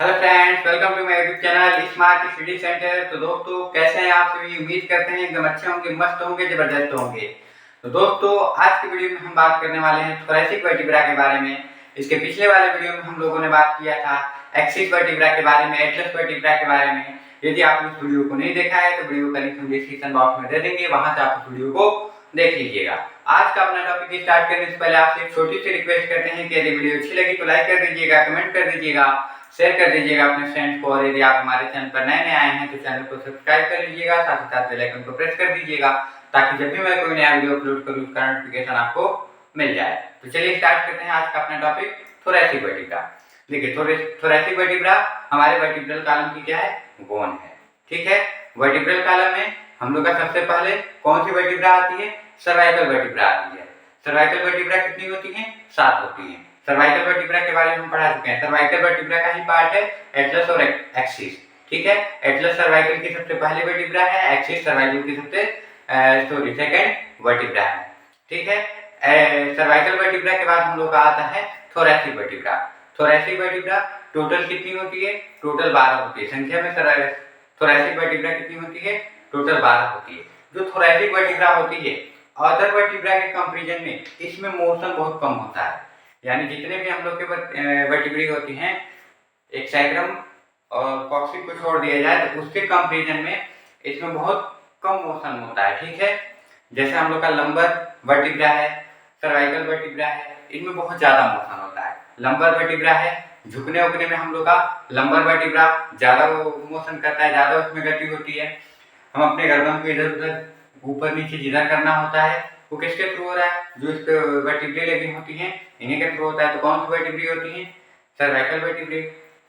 Hello friends, welcome to my YouTube channel smart study centre. तो दोस्तों, कैसे हैं आप सभी? उम्मीद करते हैं एकदम अच्छे होंगे, मस्त होंगे, जबरदस्त होंगे। तो दोस्तों, आज की वीडियो में हम बात करने वाले हैं थोरैसिक वर्टिब्रा के बारे में। इसके पिछले वाले वीडियो में हम लोगों ने बात किया था एक्सिस वर्टिब्रा के बारे में, एटलस वर्टिब्रा के बारे में। यदि आपने उस वीडियो को नहीं देखा है तो वीडियो का लिंक हम डिस्क्रिप्शन बॉक्स में दे देंगे, वहां से आप उस वीडियो को देख लीजिएगा। आज का अपना टॉपिक स्टार्ट करने से पहले आपसे एक छोटी सी रिक्वेस्ट करते हैं कि यदि वीडियो अच्छी लगी तो लाइक कर दीजिएगा, कमेंट कर दीजिएगा, शेयर कर दीजिएगा अपने फ्रेंड्स को। और यदि आप हमारे चैनल पर नए आए हैं तो चैनल को सब्सक्राइब कर लीजिएगा, साथ ही साथ बेल आइकन को प्रेस कर दीजिएगा ताकि जब भी मैं कोई नया वीडियो अपलोड करूं उसका नोटिफिकेशन आपको मिल जाए। तो चलिए स्टार्ट करते हैं आज का अपना टॉपिक थोरैसिक वर्टिब्रा। देखिए, थोरैसिक वर्टिब्रा हमारे वर्टिब्रल कॉलम की क्या है? बोन है। ठीक है, वर्टिब्रल कॉलम में हम लोग का सबसे पहले कौन सी वर्टिब्रा आती है? सर्वाइकल वर्टिब्रा आती है। सर्वाइकल वर्टिब्रा कितनी होती है? 7 होती है। सर्वाइकल वर्टिब्रा के बारे में हम पढ़ा चुके हैं। सर्वाइकल वर्टिब्रा का ही पार्ट है एटलस और एक्सिस। ठीक है, एटलस सर्वाइकल की सबसे पहली वर्टिब्रा है, एक्सिस सर्वाइकल की सबसे सेकंड वर्टिब्रा है। ठीक है, सर्वाइकल वर्टिब्रा के बाद हम लोग का आता है thoracic vertebra. Thoracic vertebra total कितनी होती है? टोटल 12 होती है। संख्या में थोरैसिक वर्टिब्रा कितनी होती है? टोटल 12 होती है। जो थोरैसिक वर्टिब्रा होती है अदर वर्टिब्रा के कंपैरिजन में इसमें मोशन बहुत कम होता है। यानी जितने भी हम लोग के वर्टिब्रे होती हैं, एक सैक्रम और कॉक्सिक को छोड़ दिया जाए तो उसके कंपैरिजन में इसमें बहुत कम मोशन होता है। ठीक है, जैसे हम लोग का लंबर वर्टिब्रा है, सर्वाइकल वर्टिब्रा है, इनमें बहुत ज्यादा मोशन होता है। लंबर वर्टिब्रा है, झुकने उकने में हम लोग का लंबर वर्टिब्रा ज्यादा मोशन करता है, ज्यादा उसमें गति होती है। हम अपने गर्दन को इधर उधर ऊपर नीचे जिधर करना होता है वो किसके थ्रू हो रहा है? जो इस पे वर्टिब्रे लगी होती हैं इन्हीं के थ्रू होता है। तो कौन सी वर्टिब्रे होती हैं? Cervical vertebrae.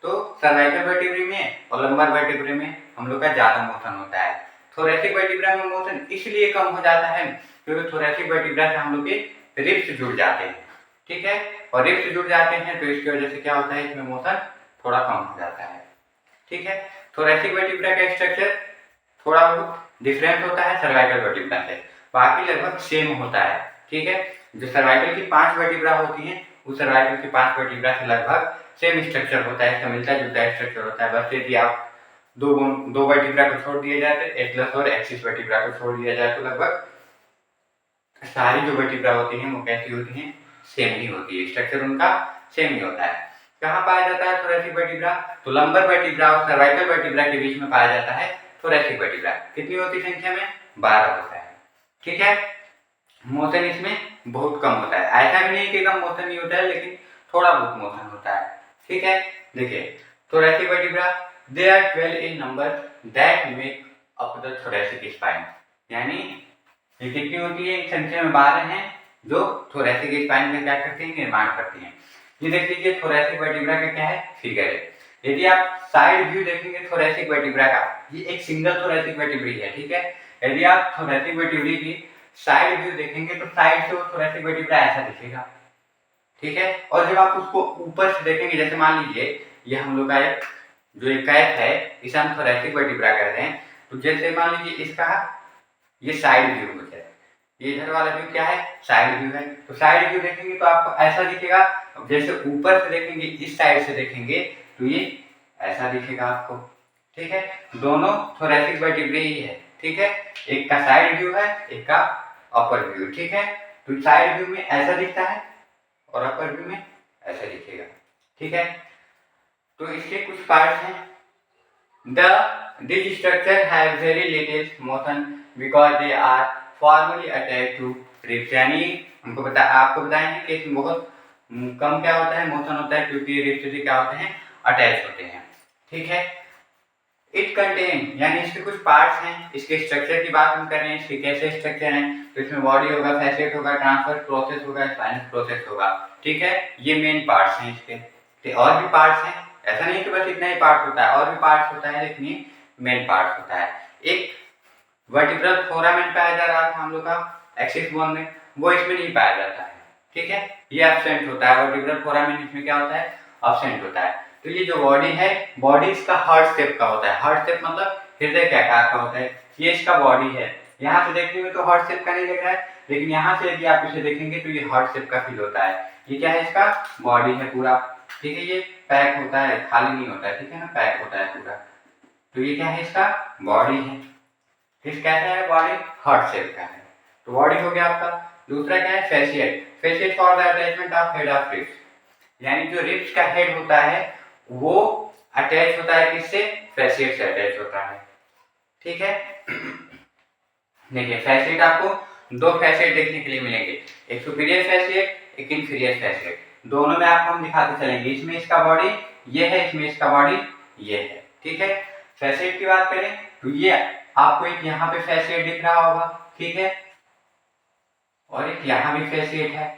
तो सर्वाइकल वर्टिब्रे में और लंबर वर्टिब्रे में हम लोग का ज्यादा मोशन होता है। थोरैसिक वर्टिब्रा में मोशन इसलिए कम हो जाता है क्योंकि थोरैसिक वर्टिब्रा से हम लोग के रिब्स जुड़ जाते हैं। ठीक है, और रिब्स जुड़ जाते हैं तो इसकी वजह से क्या होता है? इसमें मोशन थोड़ा कम हो जाता है। ठीक है, थोरैसिक वर्टिब्रा का स्ट्रक्चर थोड़ा बहुत डिफरेंट होता है सर्वाइकल वर्टिब्रा से, बाकी लगभग सेम होता है। ठीक है, जो सर्वाइकल की 5 वर्टिब्रा होती हैं उस सर्वाइकल की 5 वर्टिब्रा से लगभग सेम स्ट्रक्चर होता है, इसका मिलता जुलता स्ट्रक्चर होता है। बस यदि आप दो वर्टिब्रा को छोड़ दिया जाए तो एटलस और एक्सिस वर्टिब्रा को छोड़ दिया जाए तो लगभग सारी जो वर्टिब्रा होती हैं वो कैसी होती हैं? सेम ही होती है, स्ट्रक्चर उनका सेम ही होता है। कहाँ पाया जाता है थोरैसिक वर्टिब्रा? तो लंबर वर्टिब्रा और सर्वाइकल वर्टिब्रा के बीच में पाया जाता है थोरैसिक वर्टिब्रा। कितनी होती है संख्या में? 12 होता है। ठीक है, मोशन इसमें बहुत कम होता है। ऐसा भी नहीं कि कम मोशन नहीं होता है, लेकिन थोड़ा बहुत मोशन होता है। ठीक है, देखिए thoracic vertebra they are 12 in number that make up the thoracic spine. यानी ये कितनी होती है? संख्या में 12 हैं जो थोरैसिक स्पाइन का क्या करते हैं? निर्माण करती हैं। ये देख लीजिए थोरैसिक वर्टिब्रा का क्या है? फिगर है। यदि आप साइड व्यू देखेंगे थोरैसिक वर्टिब्रा का, ये एक सिंगल थोरैसिक वर्टिब्रा है। ठीक है, यदि आप थोरैसिक वर्टिब्रा की साइड व्यू देखेंगे तो साइड से वो थोरैसिक वर्टिब्रा ऐसा दिखेगा। ठीक है, और जब आप उसको ऊपर से देखेंगे, जैसे मान लीजिए ये हम लोग का एक जो एक कैप है, इसे हम थोरैसिक वर्टिब्रा कहते हैं। तो जैसे मान लीजिए इसका ये साइड व्यू हो जाए, ये इधर वाला व्यू क्या है? साइड व्यू है। तो साइड व्यू देखेंगे तो आपको ऐसा दिखेगा। जैसे ऊपर से देखेंगे, इस साइड से देखेंगे तो ये ऐसा दिखेगा आपको। ठीक है, दोनों थोरैसिक वर्टिब्रे ही है। ठीक है, एक का साइड व्यू है, एक का अपर व्यू। ठीक है, तो साइड व्यू में ऐसा दिखता है और अपर व्यू में ऐसा दिखेगा। ठीक है, तो इसके कुछ पार्ट्स हैं। These structures have very little motion because they are formally attached to ribs। यानी हमको आपको बताएंगे कि इसमें बहुत कम क्या होता है? मोशन होता है, क्योंकि रिब्स से क्या होते हैं? अटैच होते हैं। ठीक है, इट कंटेन यानी इसके कुछ पार्ट्स हैं। इसके स्ट्रक्चर की बात हम कर रहे हैं, इसके कैसे स्ट्रक्चर हैं? तो इसमें बॉडी होगा, फैसेट होगा, ट्रांसफर प्रोसेस होगा, स्पाइनस प्रोसेस होगा। ठीक है, ये मेन पार्ट्स हैं इसके। और भी पार्ट्स हैं, ऐसा नहीं कि बस इतना ही पार्ट होता है, और भी पार्ट्स होता है, लेकिन ये मेन पार्ट होता है। एक वर्टिब्रल फोरामेन पाया जा रहा था हम लोग का एक्सिस बोन में, वो इसमें नहीं पाया जाता है। ठीक है, ये एब्सेंट होता है। वर्टिब्रल फोरामेन इसमें क्या होता है? एब्सेंट होता है। तो ये जो बॉडी है, बॉडी इसका हार्ट शेप का होता है। हार्ट शेप मतलब हृदय के आकार का होता है। ये इसका बॉडी है। यहाँ से देखने में तो हार्ट शेप का नहीं लग रहा है, लेकिन यहाँ से यदि आप इसे देखेंगे तो ये हार्ट शेप का फील होता है। ये क्या है? इसका बॉडी है पूरा। ठीक है, ये पैक होता है, खाली नहीं होता है, ठीक है ना, पैक होता है पूरा। तो ये क्या है, इसका बॉडी है। फिर कैसा है बॉडी, हार्ट शेप का है। तो बॉडी हो गया आपका। दूसरा क्या है, facial. Facial for the attachment of head of ribs, यानी जो रिब्स का हेड होता है वो अटैच होता है किससे, फेशियल से अटैच होता है। ठीक है, देखिए फैसिएट आपको दो फैसिएट देखने के लिए मिलेंगे, एक सुपीरियर फैसिएट, एक इंफीरियर फैसिएट। दोनों में आपको हम दिखाते चलेंगे, इसमें इसका बॉडी ये है, इसमें इसका बॉडी ये है। ठीक है, फैसिएट की बात करें तो ये आपको एक यहाँ पे फैसिएट दिख रहा होगा, ठीक है, और एक यहाँ भी फैसिएट है।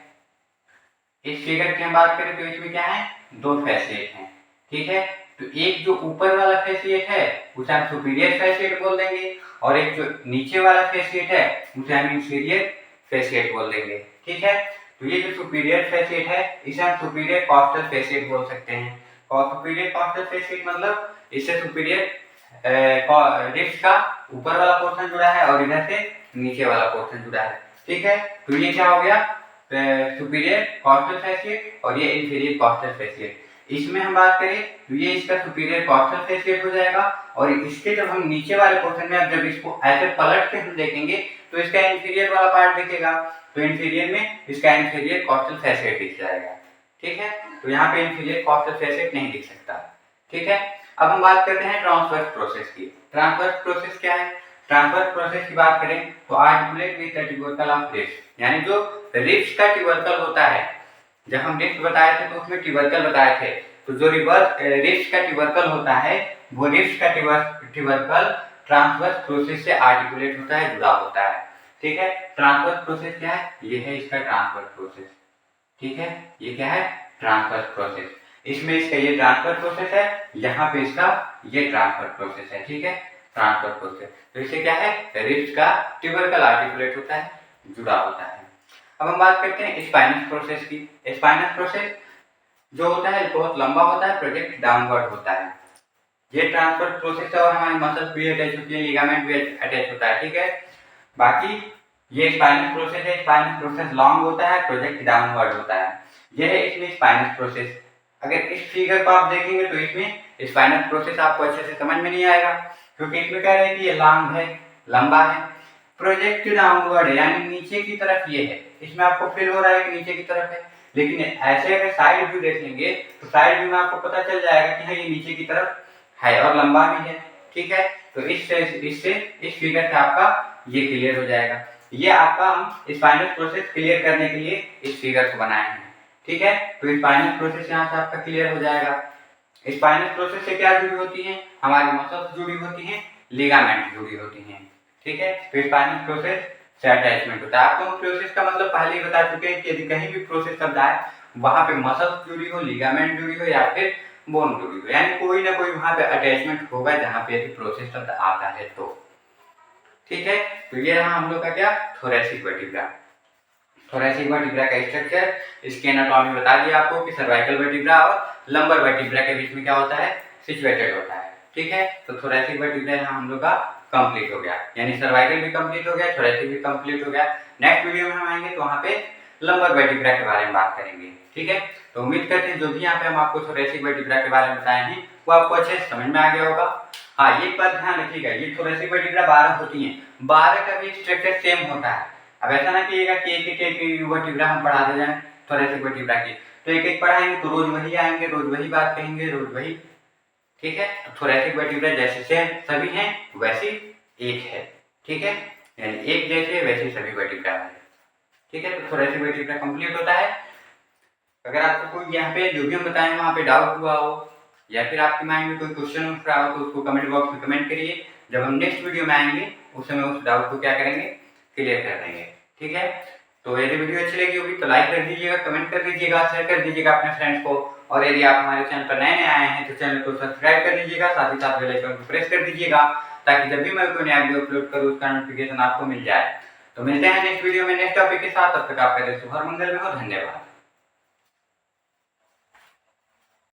इस फिगर की हम बात करें तो इसमें क्या है, दो फैसिएट हैं। ठीक है, तो एक जो ऊपर वाला फैसिएट है उसे हम सुपीरियर फैसिएट बोल देंगे, और एक जो नीचे वाला फैसिएट है उसे हम इंफीरियर फैसिएट बोल देंगे। ठीक है, तो ये जो सुपीरियर फैसिएट है इसे हम सुपीरियर कॉस्टल फैसिएट बोल सकते हैं। और सुपीरियर कॉस्टल फैसिएट मतलब इससे सुपीरियर रिब्स का ऊपर वाला पोर्शन जुड़ा है और इधर से नीचे वाला पोर्शन जुड़ा है। ठीक है, तो ये क्या हो गया, सुपीरियर कॉस्टल फैसिएट और ये इंफीरियर कॉस्टल फैसिएट। इसमें हम बात करें तो ये इसका सुपीरियर कॉस्टल फैसिएट हो जाएगा, और इसके जब हम नीचे वाले पोर्शन में अब जब इसको ऐसे पलट के हम देखेंगे तो इसका इंफीरियर वाला पार्ट दिखेगा, तो इंफीरियर में इसका इंफीरियर कॉस्टल फैसिएट दिख जाएगा। ठीक है, तो यहाँ पे इंफीरियर कॉस्टल फैसिएट नहीं दिख सकता। ठीक है, अब हम बात करते हैं ट्रांसवर्स प्रोसेस की। ट्रांसवर्स प्रोसेस क्या है, ट्रांसवर्स प्रोसेस की बात करें तो articulate with the tubercle of ribs, यानी जो रिब्स का ट्यूबरकल होता है, जब हम रिब्स बताए थे तो उसमें ट्यूबरकल बताए थे, तो जो रिब्स का ट्यूबरकल होता है वो रिब्स का ट्यूबरकल ट्रांसवर्स प्रोसेस से आर्टिकुलेट होता है, जुड़ा होता है। ठीक है, ट्रांसवर्स प्रोसेस क्या है, ये है इसका ट्रांसवर्स प्रोसेस। ठीक है, ये क्या है, ट्रांसवर्स प्रोसेस। इसमें इसका ये ट्रांसफर प्रोसेस है, यहाँ पे इसका ये ट्रांसफर प्रोसेस है। ठीक है, ट्रांसफर प्रोसेस, तो इससे क्या है, रिब्स का ट्यूबरकल आर्टिकुलेट होता है, जुड़ा होता है। अब हम बात करते हैं स्पाइनस प्रोसेस की। स्पाइनस प्रोसेस जो होता है बहुत लंबा होता है, प्रोजेक्ट डाउनवर्ड होता है। ये ट्रांसफर प्रोसेस है और हमारी मसल्स भी अटैच होती है, लिगामेंट भी अटैच होता है। ठीक है, बाकी ये स्पाइनस प्रोसेस है, स्पाइनस प्रोसेस लॉन्ग होता है, प्रोजेक्ट डाउनवर्ड होता है। यह है इसमें स्पाइनस प्रोसेस। अगर इस फिगर को आप देखेंगे तो इसमें स्पाइनस प्रोसेस आपको अच्छे से समझ में नहीं आएगा, क्योंकि इसमें कह रहे हैं कि ये लॉन्ग है, लंबा है, प्रोजेक्ट डाउनवर्ड है, यानी नीचे की तरफ ये है। इसमें आपको फील हो रहा है कि नीचे की तरफ है, लेकिन ऐसे अगर साइड व्यू देख लेंगे तो साइड व्यू में आपको पता चल जाएगा कि हाँ ये नीचे की तरफ है और लंबा भी है। ठीक है, तो इससे इस फिगर से आपका ये क्लियर हो जाएगा। ये आपका हम स्पाइनस प्रोसेस क्लियर करने के लिए इस फिगर को बनाए हैं। ठीक है, तो स्पाइनस प्रोसेस यहाँ से आपका क्लियर हो जाएगा। स्पाइनस प्रोसेस से क्या जुड़ी होती है, हमारी मसल्स जुड़ी होती हैं, लिगामेंट जुड़ी होती हैं। ठीक है, तो स्पाइनस प्रोसेस से अटैचमेंट होता है। आपको हम प्रोसेस का मतलब पहले ही बता चुके हैं कि यदि कहीं भी प्रोसेस शब्द आए वहां पे मसल्स जुड़ी हो, लिगामेंट जुड़ी हो या फिर बोन जुड़ी हो, यानी कोई ना कोई वहां पे अटैचमेंट होगा जहां पे यदि प्रोसेस शब्द आता है तो। ठीक है, तो ये रहा हम लोग का क्या, थोरैसिक वर्टिब्रा। थोरैसिक वर्टिब्रा का स्ट्रक्चर, इसकी एनाटॉमी बता दिया आपको कि सर्वाइकल वर्टिब्रा और लंबर वर्टिब्रा के बीच में क्या होता है, सिचुएटेड होता है। ठीक है, तो थोरैसिक वर्टिब्रा यहाँ हम लोग का कंप्लीट हो गया, यानी सर्वाइकल भी कंप्लीट हो गया, थोरैसिक भी कंप्लीट हो गया। नेक्स्ट वीडियो में हम आएंगे तो वहाँ पे लंबर वर्टिब्रा के बारे में बात करेंगे। ठीक है, तो उम्मीद करते हैं जो भी यहाँ पे हम आपको थोरैसिक वर्टिब्रा के बारे में बताए हैं वो आपको अच्छे से समझ में आ गया होगा। हाँ, ये बात ध्यान रखिएगा, ये थोरैसिक वर्टिब्रा 12 होती हैं, 12 का भी स्ट्रक्चर सेम होता है। अब ऐसा ना कीजिएगा कि एक वर्टिब्रा हम पढ़ाते जाएं थोरैसिक वर्टिब्रा की, तो एक एक पढ़ाएंगे तो रोज वही आएंगे, रोज वही बात कहेंगे, रोज वही। ठीक है, थोरैसिक वर्टिब्रा जैसे सेम सभी हैं वैसी एक है। ठीक है, यानी एक जैसे वैसे सभी वर्टिब्रा है। ठीक है, तो थोरैसिक वर्टिब्रा कंप्लीट होता है। अगर आपको कोई यहाँ पे जो भी हम बताएं वहाँ पे डाउट हुआ हो या फिर आपके माइंड में कोई क्वेश्चन उठ रहा हो तो उसको कमेंट बॉक्स में कमेंट करिए। जब हम नेक्स्ट वीडियो में आएंगे उस समय उस डाउट को क्या करेंगे, क्लियर कर देंगे। ठीक है, तो यदि वीडियो अच्छी लगी होगी तो लाइक कर दीजिएगा, कमेंट कर दीजिएगा, शेयर कर दीजिएगा अपने फ्रेंड्स को, और यदि आप हमारे चैनल पर नए आए हैं तो चैनल को सब्सक्राइब कर दीजिएगा, साथ ही साथ बेल आइकन को प्रेस कर दीजिएगा ताकि जब भी मैं कोई नया वीडियो अपलोड करूँ उसका नोटिफिकेशन आपको मिल जाए। तो मिलते हैं नेक्स्ट वीडियो में नेक्स्ट टॉपिक के साथ, तब तक आपका दिन शुभ और मंगल में हो। धन्यवाद।